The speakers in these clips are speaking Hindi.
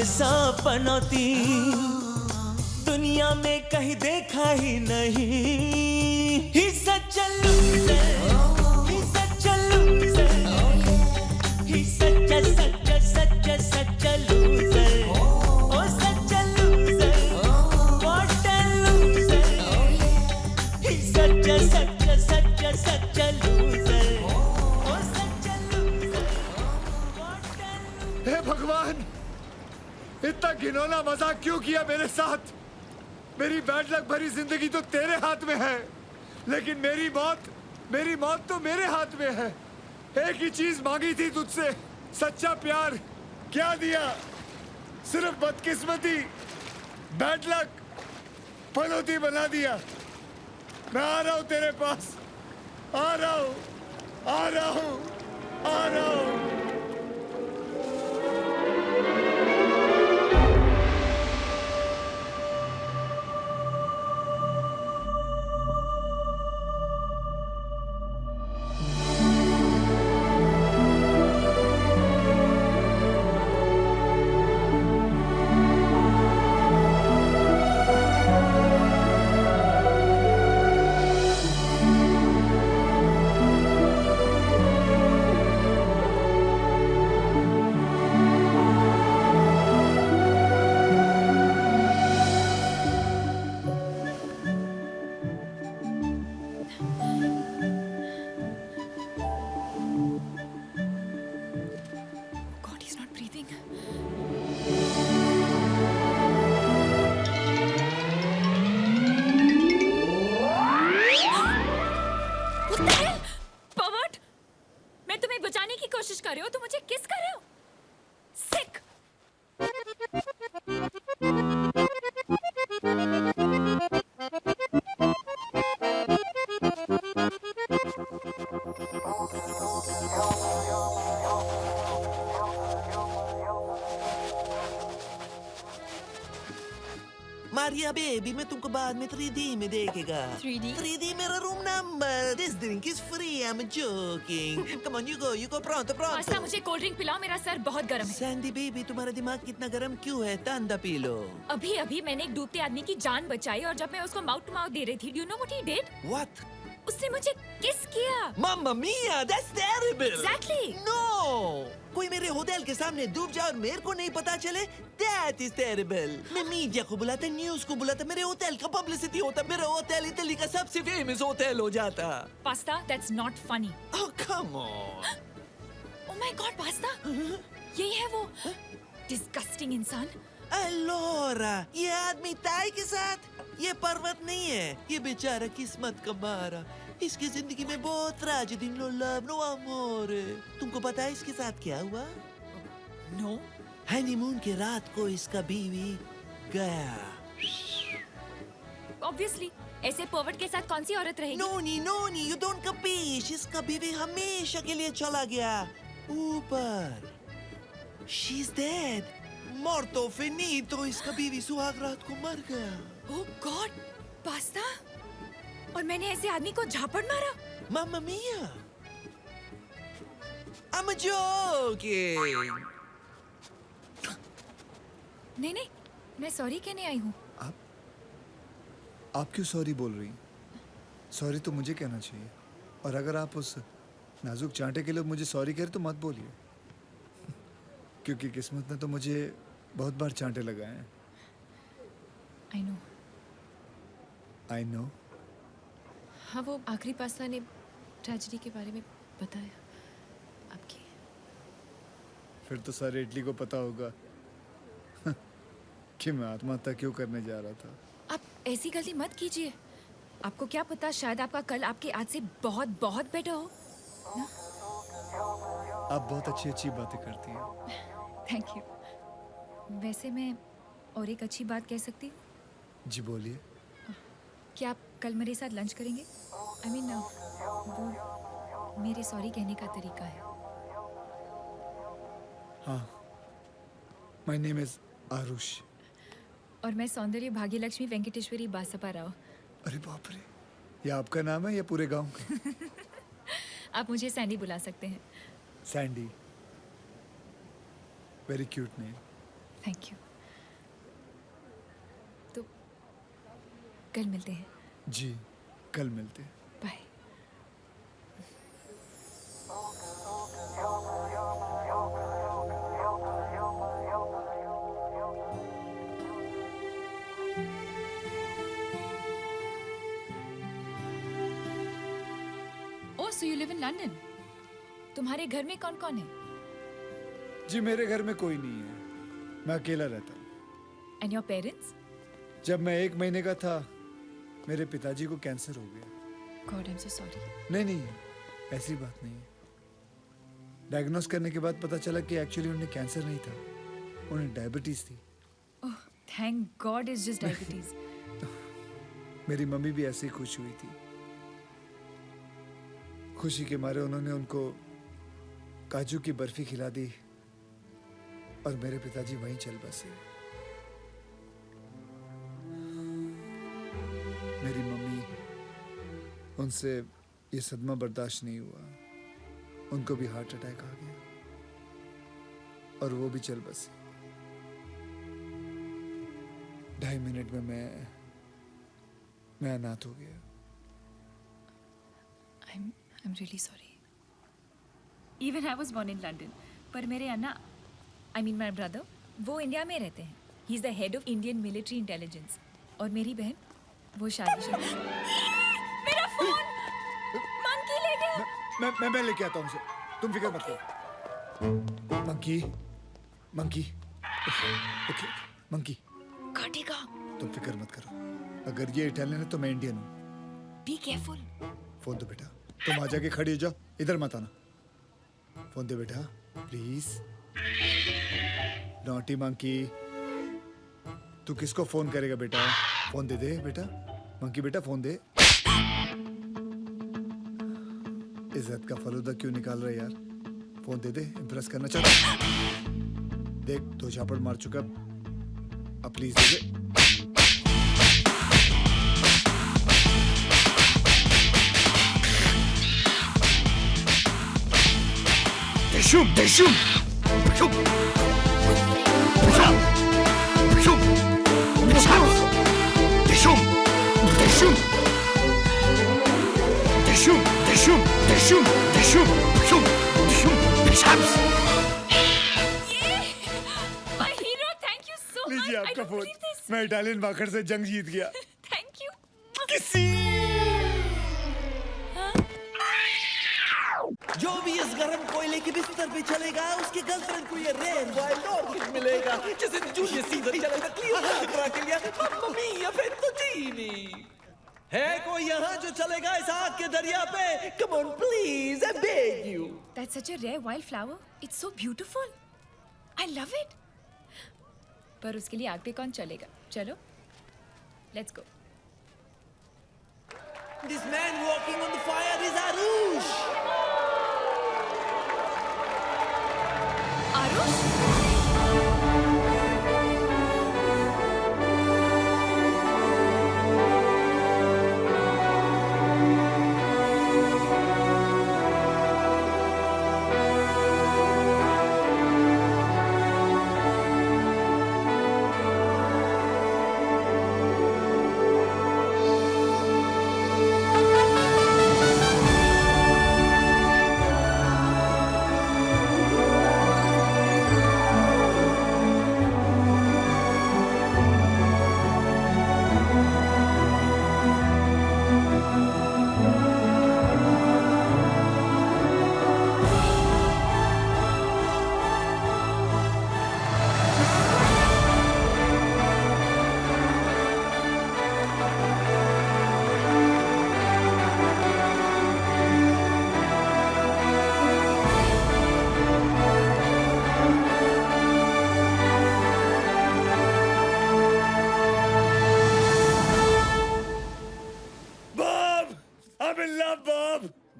ऐसा पनौती दुनिया में कहीं देखा ही नहीं। He's such a loser, he's such a loser, he's such a loser, oh such a loser, what a loser, he's such a loser, oh such a loser, what a loser। हे भगवान, इतना घिनौना मजाक क्यों किया मेरे साथ? मेरी बैड लक भरी जिंदगी तो तेरे हाथ में है, लेकिन मेरी मौत तो मेरे हाथ में है। एक ही चीज मांगी थी तुझसे, सच्चा प्यार। क्या दिया? सिर्फ बदकिस्मती, बैड लक, पनौती बना दिया। मैं आ रहा हूं तेरे पास, आ रहा हूं, आ रहा हूं, आ रहा हूं। God, he's not breathing. What the hell? Pervert! मैं तुम्हें बचाने की कोशिश कर रही हूँ, तुम मुझे किस कर रहे हो? Sick! मारिया बेबी, मैं तुमको बाद में 3D में देखेगा। 3D? 3D मेरा room number. This drink is free, I'm joking. Come on, you go, pronto, pasta, pronto. मुझे कोल्ड ड्रिंक पिलाओ, मेरा सर बहुत गर्म है। सैंडी बेबी, तुम्हारा दिमाग कितना गर्म क्यों है? ठंडा पी लो। अभी अभी मैंने एक डूबते आदमी की जान बचाई और जब मैं उसको माउथ टू माउथ दे रही थी, do you know what he did? What? उसने मुझे किस किया। Mamma mia, that's terrible. Exactly. No! कोई मेरे होटल के सामने डूब जाए और मेरे को नहीं पता चले, that is terrible. मैं मीडिया को बुलाता, न्यूज़ को बुलाता, मेरे होटल का पब्लिसिटी होता, मेरा होटल इटली का सबसे फेमस होटल हो जाता। Pasta, that's not funny. Oh, come on. Oh my God, pasta, यही है वो disgusting इंसान। अलोरा, ये आदमी ताई के साथ, ये पर्वत नहीं है, ये बेचारा किस्मत का मारा। इसकी जिंदगी में बहुत ट्रेजेडी, नो लव, नो अमोर। तुमको पता है इसके साथ क्या हुआ? No. हनीमून की रात को इसका बीवी गया। Obviously, ऐसे पर्वट के साथ कौन सी औरत रहेगी? नोनी, you don't capish। इसका बीवी हमेशा के लिए चला गया ऊपर। She's dead। Morto finito। इसका बीवी सुहाग रात को मर गया। Oh God, पास्ता, और मैंने ऐसे आदमी को झापड़ मारा। Mamma mia! I'm joking! नहीं, मैं सॉरी कहने आई हूँ। आप क्यों सॉरी बोल रही? सॉरी तो मुझे कहना चाहिए। और अगर आप उस नाजुक चांटे के लिए मुझे सॉरी कह रहे तो मत बोलिए, क्योंकि किस्मत ने तो मुझे बहुत बार चांटे लगाए हैं। I know. I know। हाँ, वो आखिरी पास्ता ने ट्रेजेडी के बारे में बताया आपकी। फिर तो सारे इटली को पता होगा कि मैं आत्महत्या क्यों करने जा रहा था। आप ऐसी गलती मत कीजिए। आपको क्या पता, शायद आपका कल आपके आज से बहुत बहुत बेटर हो। आप बहुत अच्छी बातें करती हैं। Thank you. वैसे मैं और एक अच्छी बात कह सकती हूँ? जी बोलिए। क्या आप कल मेरे साथ लंच करेंगे? I mean, वो मेरे सॉरी कहने का तरीका है। हाँ, माय नेम इज आरुष। और मैं सौंदर्य भाग्यलक्ष्मी वेंकटेश्वरी बासपा राव। अरे बाप रे, ये आपका नाम है या पूरे गांव का? आप मुझे सैंडी बुला सकते हैं। Sandy, very cute name. Thank you. तो कल मिलते हैं। जी, कल मिलते हैं। Bye. Oh, so you live in London. तुम्हारे घर में कौन कौन है? जी, मेरे घर में कोई नहीं है, मैं अकेला रहता हूँ। And your parents? जब मैं 1 महीने का था मेरे पिताजी को कैंसर हो गया। God, I am so sorry. नहीं, ऐसी बात नहीं है। डायग्नोस करने के बाद पता चला कि एक्चुअली उन्हें कैंसर नहीं था, उन्हें डायबिटीज थी। Oh, thank god, it's just diabetes. मेरी मम्मी भी ऐसे ही खुश हुई थी। खुशी के मारे उन्होंने उनको काजू की बर्फी खिला दी और मेरे पिताजी वहीं चल बसे। मेरी मम्मी, उनसे ये सदमा बर्दाश्त नहीं हुआ, उनको भी हार्ट अटैक आ गया और वो भी चल बसे। 2.5 मिनट में मैं अनाथ हो गया। I'm really sorry. Even I was born in London. पर मेरे अन्ना, I mean my brother, वो इंडिया में रहते हैं. He's the head of Indian military intelligence. और मेरी बहन, वो शादीशुदा। मेरा फोन! मंकी ले गया। मैं लेके आता हूँ उसे, तुम फिक्र मत करो। Monkey, okay, monkey. काटेगा। तुम फिक्र मत करो, अगर ये इटालियन है तो मैं इंडियन हूँ। Be careful. फोन दो बेटा, तुम आ जाके खड़ी हो जाओ, इधर मत आना। फोन दे बेटा, प्लीज। नॉटी मंकी, तू किसको फोन करेगा बेटा? फोन दे दे बेटा, मंकी बेटा फोन दे। इज्जत का फलूदा क्यों निकाल रहा है यार? फोन दे दे, इम्प्रेस करना चाहता। देख 2 झापड़ मार चुका, अब please they they. Shoot! Shoot! Shoot! My hero, thank you so much. लीजिए I आपका don't फोन। believe this. मैं इटालियन माखड़ से जंग जीत गया। Thank you. किसी जो भी इस गर्म कोयले के बिस्तर पे चलेगा उसके गर्लफ्रेंड को ये रेयर वाइल्ड ऑर्किड मिलेगा जिसे जूलियस सीजर चलेगा क्लियोपेट्रा के लिए मम्मा मिया फेत्तुचीनी। है कोई यहाँ जो चलेगा इस आग के दरिया पे? Come on please, I beg you. That's such a rare wildflower. It's so beautiful. I love it. पर उसके लिए आग पे कौन चलेगा? चलो, let's go. This man walking on the fire is Arush. Aarush?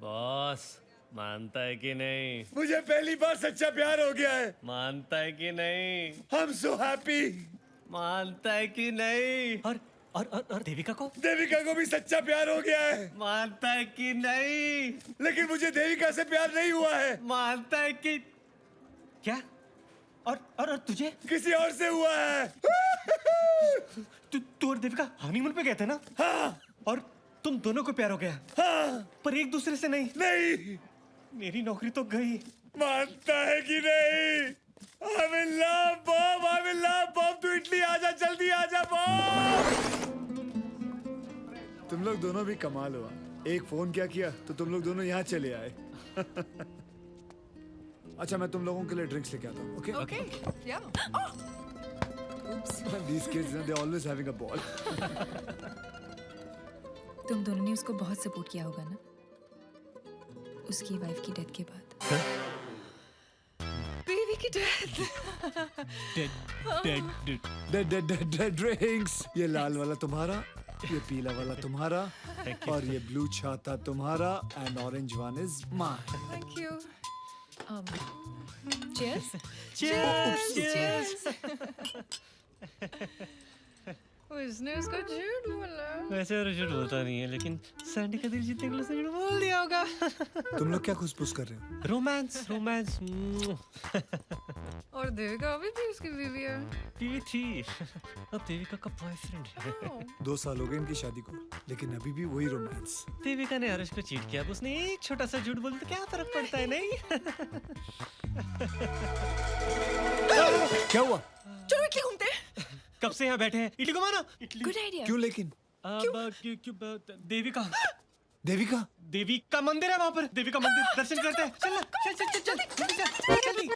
Boss मानता है कि नहीं? मुझे पहली बार सच्चा प्यार हो गया है। मानता है कि नहीं? I'm so happy। मानता है कि नहीं? और देविका को? देविका को भी सच्चा प्यार हो गया है। मानता है कि नहीं? लेकिन मुझे देविका से प्यार नहीं हुआ है। मानता है कि क्या? और तुझे किसी और से हुआ है। तू और देविका हनीमून पे गए थे ना? हाँ और तुम दोनों को प्यार हो गया, हाँ। पर एक दूसरे से नहीं। नहीं मेरी नौकरी तो गई। मानता है कि नहीं? I'm in love, Bob, I'm in love, Bob, तू इटली आजा, जल्दी आजा, Bob। तुम लोग दोनों भी कमाल हुआ। एक फोन क्या किया तो तुम लोग दोनों यहाँ चले आए। अच्छा, मैं तुम लोगों के लिए ड्रिंक्स लेके आता हूँ, okay? Okay. Yeah. These kids, they're always having a ball. तुम दोनों ने उसको बहुत सपोर्ट किया होगा ना, उसकी वाइफ की डेथ के बाद। Baby की death. Dead drinks. ये लाल वाला तुम्हारा, ये पीला वाला तुम्हारा, और ये ब्लू छाता तुम्हारा, and orange one is mine. Thank you. Cheers. Cheers. उसने उसको झूठ बोला। वैसे और झूठ बोलता नहीं है, लेकिन सैंडी का दिल जीतने के लिए उसने झूठ बोल दिया होगा। तुम लोग क्या खुशपुश कर रहे हो? Romance romance. और देविका अभी भी उसकी बीवी है। बीवी थी, अब देविका का बॉयफ्रेंड है। 2 साल हो गए इनकी शादी को, लेकिन अभी भी वही रोमांस। देविका ने हर्ष को चीट किया, अब उसने एक छोटा सा झूठ बोल तो क्या फर्क पड़ता है, नहीं? क्या हुआ? चलो इटली घूमते हैं। कब से यहाँ बैठे हैं? इडली को मानो। इडली। Good idea. क्यों लेकिन? देविका देविका? देवी का मंदिर है वहाँ पर। देवी का मंदिर दर्शन करते हैं। चल ना, चल चल चल चल जल्दी चल जल्दी।